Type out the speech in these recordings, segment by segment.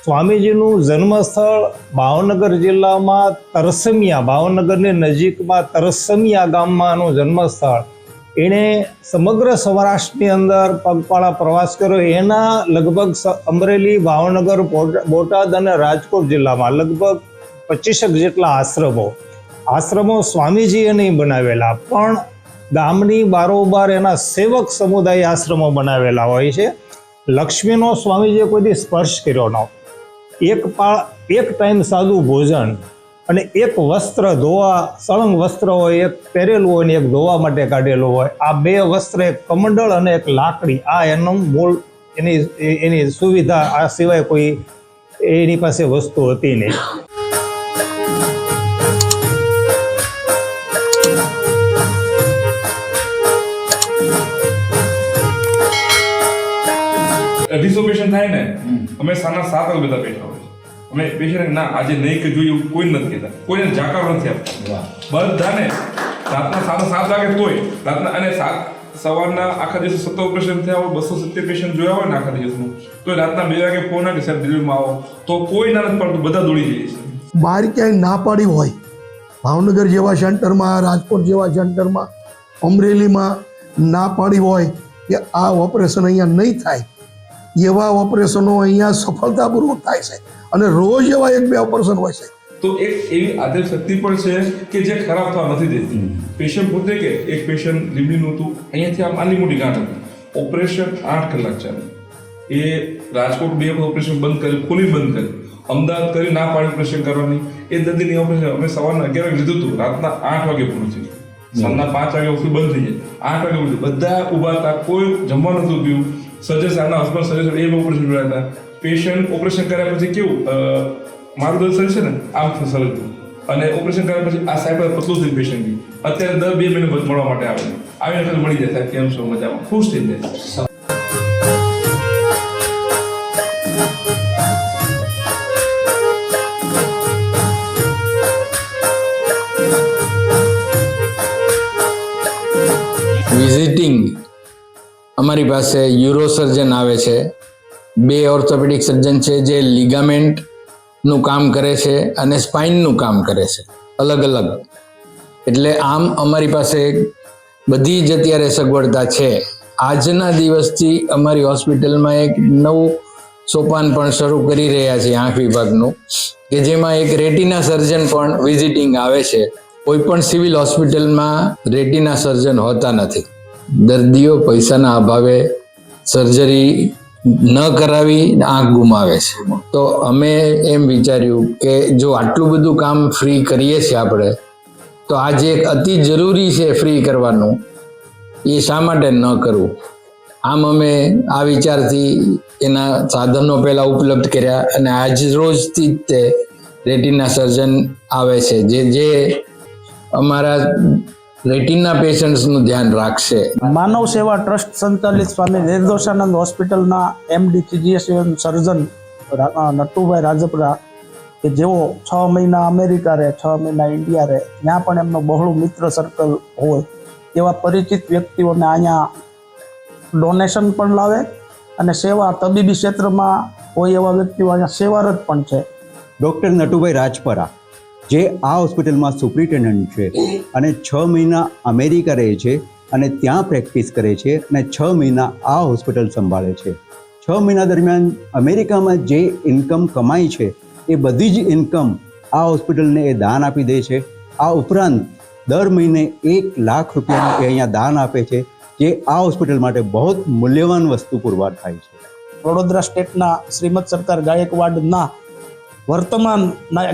સ્વામીજીનું જન્મસ્થળ ભાવનગર જિલ્લામાં તરસમિયા, ભાવનગરની નજીકમાં તરસમિયા ગામમાંનું જન્મસ્થળ. એણે સમગ્ર સૌરાષ્ટ્રની અંદર પગપાળા પ્રવાસ કર્યો. એના લગભગ અમરેલી, ભાવનગર, બોટાદ અને રાજકોટ જિલ્લામાં લગભગ 25 જેટલા આશ્રમો સ્વામીજીએ નહીં બનાવેલા, પણ ગામની બારોબાર એના સેવક સમુદાય આશ્રમો બનાવેલા હોય છે. લક્ષ્મીનો સ્વામીજીએ કોઈ દી સ્પર્શ કર્યો ન. એક ટાઈમ સાદું ભોજન અને એક વસ્ત્ર ધોવા, સળંગ વસ્ત્ર હોય, એક પહેરેલું હોય ને એક ધોવા માટે કાઢેલું હોય. આ બે વસ્ત્ર, એક કમંડળ અને એક લાકડી, આ એનું મૂળ, એની સુવિધા. આ સિવાય કોઈ એની પાસે વસ્તુ હતી નહીં. અઢીસો પેશન્ટ થાય ને, અમે સાના 7 વાગે બધા બેઠા હોય. અમે પેશન્ટ ના આજે નહીં કે જોઈએ એવું કોઈ નથી કહેતા, કોઈને જાકારો નથી આપતા. બધાને રાતના 7 વાગે કોઈ રાતના, અને સવારના આખા દિવસે 7 ઓપરેશન થયા હોય, 270 પેશન્ટ જોયા હોય ને આખા દિવસનું, તો રાતના 2 વાગે ફોન આવે કે સાહેબ ડિલિવરીમાં આવો, તો કોઈ ના નથી પડતું, બધા દોડી જઈએ છે. બહાર ક્યાંય ના પાડી હોય, ભાવનગર જેવા સેન્ટરમાં, રાજકોટ જેવા સેન્ટરમાં, અમરેલીમાં ના પાડી હોય કે આ ઓપરેશન અહીંયા નહીં થાય, એવા ઓપરેશનો અહીંયા સફળતાપૂર્વક થાય છે અને રોજ એવા 1-2 ઓપરેશન હોય છે. તો એક એવી આદર્શ શક્તિ પણ છે કે જે ખરાબ થવા નથી દેતી. પેશન્ટ પોતે કે એક પેશન્ટ લીંબડીનું હતું, અહીંયાથી આમ આટલી મોટી ગાંઠ હતી, ઓપરેશન 8 કલાક ચાલે. એ રાજકોટ 2 વખત ઓપરેશન બંધ કર્યું, ખોલી બંધ કર્યું, અમદાવાદ કરી ના પાડી ઓપરેશન કરવાની. એ દર્દીની ઓપરેશન અમે સવારના 11 વાગે લીધું હતું, રાતના 8 વાગે પૂરું થયું. સાંજના 5 વાગે ઓપરેશન બંધ થઈ જાય, 8 વાગે પૂરું. બધા ઊભા હતા, કોઈ જમવા નતું પીવું. સર્જન આના હસબન્ડ સર્જન એ ઓપરેશન જોયા હતા. પેશન્ટ ઓપરેશન કર્યા પછી કેવું, મારું દર્દ છે ને આમ સરજતું, અને ઓપરેશન કર્યા પછી આ સાહેબ પતલું થયું પેશન્ટ. અત્યારે દર 2 મહિને મળવા માટે આવે, આવીને મળી જાય સાહેબ કેમ છો, મજામાં, ખુશ થઈ જાય. વિઝિટિંગ અમારી પાસે યુરો સર્જન આવે છે, 2 ઓર્થોપેડિક સર્જન છે જે લિગામેન્ટનું કામ કરે છે અને સ્પાઇનનું કામ કરે છે, અલગ અલગ. એટલે આમ અમારી પાસે બધી જ અત્યારે સગવડતા છે. આજના દિવસથી અમારી હોસ્પિટલમાં એક નવું સોપાન પણ શરૂ કરી રહ્યા છીએ આંખ વિભાગનું, કે જેમાં એક રેટિના સર્જન પણ વિઝિટિંગ આવે છે. કોઈ પણ સિવિલ હોસ્પિટલમાં રેટિના સર્જન હોતા નથી. દર્દીઓ પૈસાના અભાવે સર્જરી ન કરાવી આંખ ગુમાવે છે. તો અમે એમ વિચાર્યું કે જો આટલું બધું કામ ફ્રી કરીએ છીએ આપણે, તો આજે એક અતિ જરૂરી છે ફ્રી કરવાનું, એ શા માટે ન કરવું. આમ અમે આ વિચારથી એના સાધનો પહેલાં ઉપલબ્ધ કર્યા અને આજ રોજથી જ તે રેટિના સર્જન આવે છે જે અમારા રેટિના પેશન્ટ્સનું ધ્યાન રાખશે. માનવ સેવા ટ્રસ્ટ સંચાલિત સ્વામી નિર્દોષાનંદ હોસ્પિટલના MD ફિઝિશિયન સર્જન નટુભાઈ રાજપરા, કે જેઓ 6 મહિના અમેરિકા રહે, 6 મહિના ઇન્ડિયા રહે, ત્યાં પણ એમનું બહોળું મિત્ર સર્કલ હોય, એવા પરિચિત વ્યક્તિઓને અહીંયા ડોનેશન પણ લાવે અને સેવા તબીબી ક્ષેત્રમાં હોય એવા વ્યક્તિઓ અહીંયા સેવારત પણ છે. ડૉક્ટર નટુભાઈ રાજપરા, જે આ હોસ્પિટલમાં સુપ્રિન્ટેન્ડન્ટ છે અને 6 મહિના અમેરિકા રહે છે અને ત્યાં પ્રેક્ટિસ કરે છે અને 6 મહિના આ હોસ્પિટલ સંભાળે છે. 6 મહિના દરમિયાન અમેરિકામાં જે ઇન્કમ કમાઈ છે એ બધી જ ઇન્કમ આ હોસ્પિટલને એ દાન આપી દે છે. આ ઉપરાંત દર મહિને 1 લાખ રૂપિયાનું એ અહીંયા દાન આપે છે, જે આ હોસ્પિટલ માટે બહુ મૂલ્યવાન વસ્તુ પુરવાર થાય છે. વડોદરા સ્ટેટના શ્રીમદ સરકાર ગાયકવાડના વર્તમાન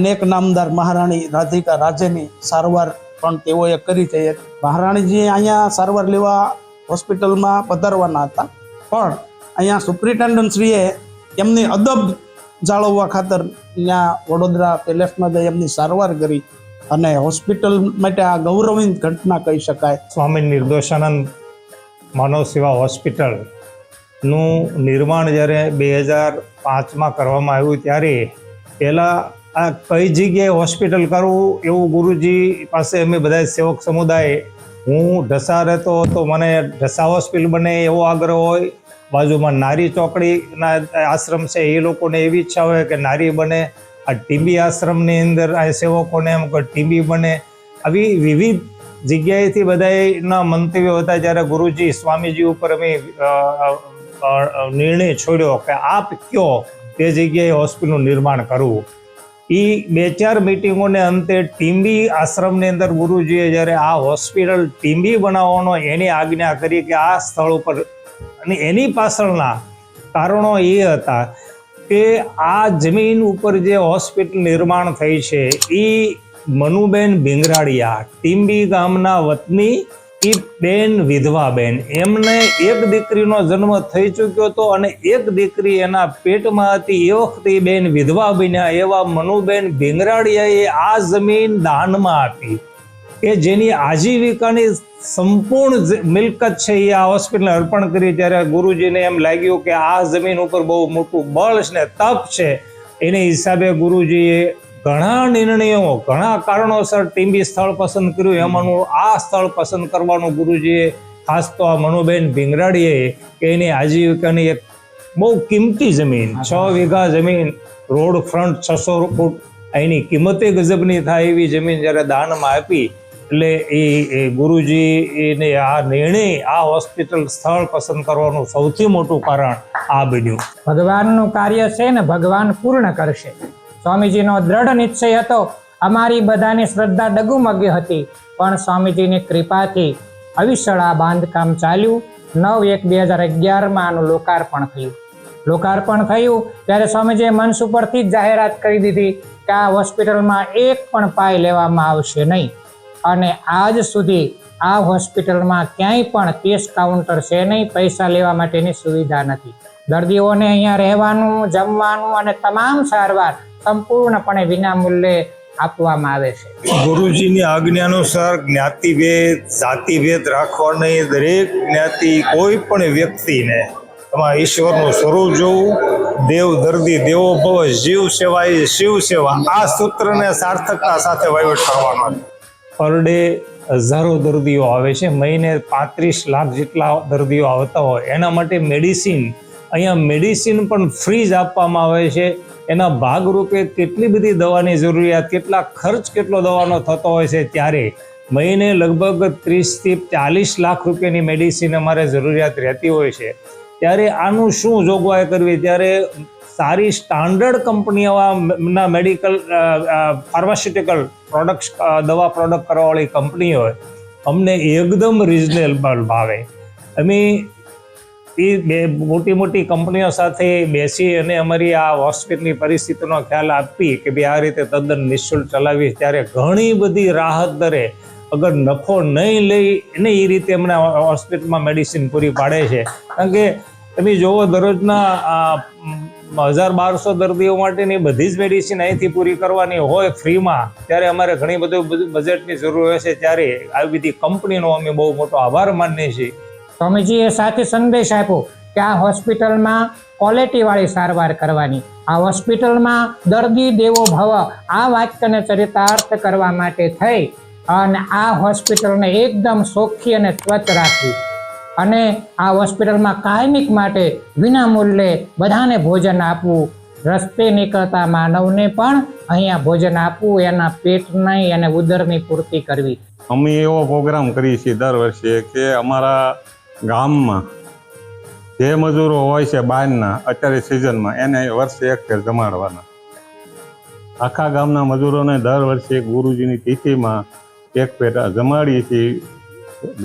નેક નામદાર મહારાણી રાધિકા રાજેની સારવાર પણ તેઓએ કરી છે. મહારાણીજી અહીંયા સારવાર લેવા હોસ્પિટલમાં પધારવાના હતા, પણ અહીંયા સુપ્રિન્ટેન્ડન્ટશ્રીએ એમની અદબ જાળવવા ખાતર ત્યાં વડોદરા પેલેસમાં જઈ એમની સારવાર કરી અને હોસ્પિટલ માટે આ ગૌરવની ઘટના કહી શકાય. સ્વામી નિર્દોષાનંદ માનવ સેવા હોસ્પિટલનું નિર્માણ જ્યારે 2005માં કરવામાં આવ્યું, ત્યારે પહેલાં આ કઈ જગ્યાએ હોસ્પિટલ કરવું એવું ગુરુજી પાસે અમે બધા સેવક સમુદાય હું ઢસા રહેતો હતો, મને ઢસા હોસ્પિટલ બને એવો આગ્રહ હોય, બાજુમાં નારી ચોકડીના આશ્રમ છે એ લોકોને એવી ઈચ્છા હોય કે નારી બને, આ ટીબી આશ્રમની અંદર આ સેવકોને એમ કે ટીબી બને. આવી વિવિધ જગ્યાએથી બધાના મંતવ્યો હતા. જ્યારે ગુરુજી સ્વામીજી ઉપર અમે નિર્ણય છોડ્યો કે આપ કયો તે જગ્યાએ હોસ્પિટલનું નિર્માણ કરવું. એ 2-4 મિટિંગોને અંતે ટીંબી આશ્રમની અંદર ગુરુજીએ જ્યારે આ હોસ્પિટલ ટીંબી બનાવવાનો એની આજ્ઞા કરી કે આ સ્થળ ઉપર, અને એની પાછળના કારણો એ હતા કે આ જમીન ઉપર જે હોસ્પિટલ નિર્માણ થઈ છે એ મનુબેન ભીંગરાડિયા ટીંબી ગામના વતની એ બેન વિધવા બેન, એમને એક દીકરીનો જન્મ થઈ ચૂક્યો હતો અને એક દીકરી એના પેટમાં હતી. એ વખતે બેન વિધવા બન્યા. એવા મનુબેન ભીંગરાડિયાએ આ જમીન દાનમાં આપી કે જેની આજીવિકાની સંપૂર્ણ મિલકત છે એ આ હોસ્પિટલને અર્પણ કરી. ત્યારે ગુરુજીને એમ લાગ્યું કે આ જમીન ઉપર બહુ મોટું બળ છે ને તપ છે. એને હિસાબે ગુરુજીએ ઘણા નિર્ણયો, ઘણા કારણોસર ટીંબી સ્થળ પસંદ કર્યું. એમાંનું આ સ્થળ પસંદ કરવાનું ગુરુજીએ ખાસ તો આ મનુબેન ભીંગરાડીએ કે એની આજીવિકાની એક બહુ કિંમતી જમીન 6 વીઘા જમીન, રોડ ફ્રન્ટ 600 ફૂટ, એની કિંમતે ગજબની થાય એવી જમીન જ્યારે દાનમાં આપી એટલે એ ગુરુજીને આ નિર્ણય, આ હોસ્પિટલ સ્થળ પસંદ કરવાનું સૌથી મોટું કારણ આ બન્યું. ભગવાનનું કાર્ય છે ને ભગવાન પૂર્ણ કરશે. સ્વામીજીનો દ્રઢ નિશ્ચય હતો. અમારી બધાની શ્રદ્ધા ડગુમગી હતી, પણ સ્વામીજીની કૃપાથી અવિસળ આ બાંધકામ ચાલ્યું. 9/1/2011 આનું લોકાર્પણ થયું. લોકાર્પણ થયું ત્યારે સ્વામીજીએ મંચ ઉપરથી જ જાહેરાત કરી દીધી કે આ હોસ્પિટલમાં એક પણ પાય લેવામાં આવશે નહીં. અને આજ સુધી આ હોસ્પિટલમાં ક્યાંય પણ કેશ કાઉન્ટર છે નહીં, પૈસા લેવા માટેની સુવિધા નથી. દર્દીઓને અહીંયા રહેવાનું, જમવાનું અને તમામ સારવાર સંપૂર્ણપણે વિનામૂલ્યે આપવામાં આવે છે. ગુરુજીની આજ્ઞાનુસાર જ્ઞાતિભેદ, જાતિભેદ રાખવા નહીં. દરેક જ્ઞાતિ, કોઈ પણ વ્યક્તિને તમારા ઈશ્વરનું સ્વરૂપ જોવું. દેવ દર્દી દેવો ભવ, જીવ સેવા એ શિવ સેવા, આ સૂત્રને સાર્થકતા સાથે વહીવટ કરવાનો. પર ડે હજારો દર્દીઓ આવે છે. મહિને 35 લાખ જેટલા દર્દીઓ આવતા હોય. એના માટે મેડિસિન, અહીંયા મેડિસિન પણ ફ્રી જ આપવામાં આવે છે. એના ભાગરૂપે કેટલી બધી દવાની જરૂરિયાત, કેટલા ખર્ચ કેટલો દવાનો થતો હોય છે. ત્યારે મહિને લગભગ 30 થી 40 લાખ રૂપિયાની મેડિસિન અમારે જરૂરિયાત રહેતી હોય છે. ત્યારે આનું શું જોગવાઈ કરવી? ત્યારે સારી સ્ટાન્ડર્ડ કંપનીઓના મેડિકલ ફાર્માસ્યુટિકલ પ્રોડક્ટ્સ, દવા પ્રોડક્ટ કરવાવાળી કંપની હોય, અમને એકદમ રિઝનેબલ ભાવે અમે એ મોટી મોટી કંપનીઓ સાથે બેસી અને અમારી આ હોસ્પિટલની પરિસ્થિતિનો ખ્યાલ આપી કે ભાઈ આ રીતે તદ્દન નિઃશુલ્ક ચલાવી. ત્યારે ઘણી બધી રાહત દરે, અગર નફો નહીં લઈ ને એ રીતે અમને હોસ્પિટલમાં મેડિસિન પૂરી પાડે છે. કારણ કે તમે જોવો દરરોજના 1000-1200 દર્દીઓ માટેની બધી જ મેડિસિન અહીંથી પૂરી કરવાની હોય ફ્રીમાં. ત્યારે અમારે ઘણી બધું બજેટની જરૂર હોય છે. ત્યારે આવી બધી કંપનીનો અમે બહુ મોટો આભાર માનીએ છીએ. સ્વામીજીએ સાથે સંદેશ આપ્યો કે આ હોસ્પિટલમાં ક્વોલિટીવાળી સારવાર કરવાની. આ હોસ્પિટલમાં દર્દી દેવો ભવ આ વાક્યને ચરિતાર્થ કરવા માટે થઈ અને આ હોસ્પિટલને એકદમ ચોખ્ખી અને સ્વચ્છ રાખવી. અને આ હોસ્પિટલમાં કાયમિક માટે વિનામૂલ્યે બધાને ભોજન આપવું. રસ્તે નીકળતા માનવને પણ અહીંયા ભોજન આપવું, એના પેટની અને ઉદરની પૂર્તિ કરવી. અમે એવો પ્રોગ્રામ કરીએ છીએ દર વર્ષે કે અમારા ગામમાં જે મજૂરો હોય છે બહારના, અત્યારે સિઝનમાં, એને વર્ષે એક ફેર જમાડવાના. આખા ગામના મજૂરોને દર વર્ષે ગુરુજીની તિથિમાં એક ફેર જમાડીએ છીએ.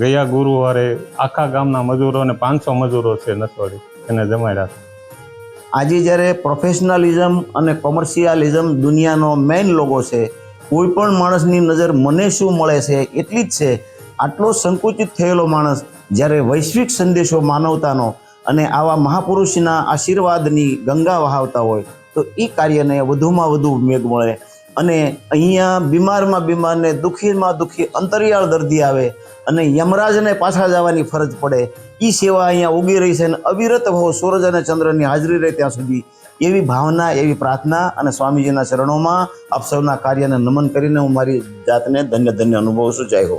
ગયા ગુરુવારે આખા ગામના મજૂરોને 500 મજૂરો છે નસવાડી, એને જમાડ્યા. આજે જ્યારે પ્રોફેશનલિઝમ અને કોમર્શિયાલિઝમ દુનિયાનો મેઇન લોગો છે, કોઈ પણ માણસની નજર મને શું મળે છે એટલી જ છે. આટલો સંકુચિત થયેલો માણસ જ્યારે વૈશ્વિક સંદેશો માનવતાનો અને આવા મહાપુરુષના આશીર્વાદની ગંગા વહાવતા હોય તો એ કાર્યને વધુમાં વધુ વેગ મળે. અને અહીંયા બીમારમાં બીમારને, દુઃખીમાં દુઃખી અંતરિયાળ દર્દી આવે અને યમરાજને પાછા જવાની ફરજ પડે, એ સેવા અહીંયા ઉગી રહી છે. અને અવિરત ભાવ સૂરજ અને ચંદ્રની હાજરી રહે ત્યાં સુધી એવી ભાવના, એવી પ્રાર્થના અને સ્વામીજીના ચરણોમાં આપ સૌના કાર્યને નમન કરીને હું મારી જાતને ધન્ય ધન્ય અનુભવું છું. જય હો.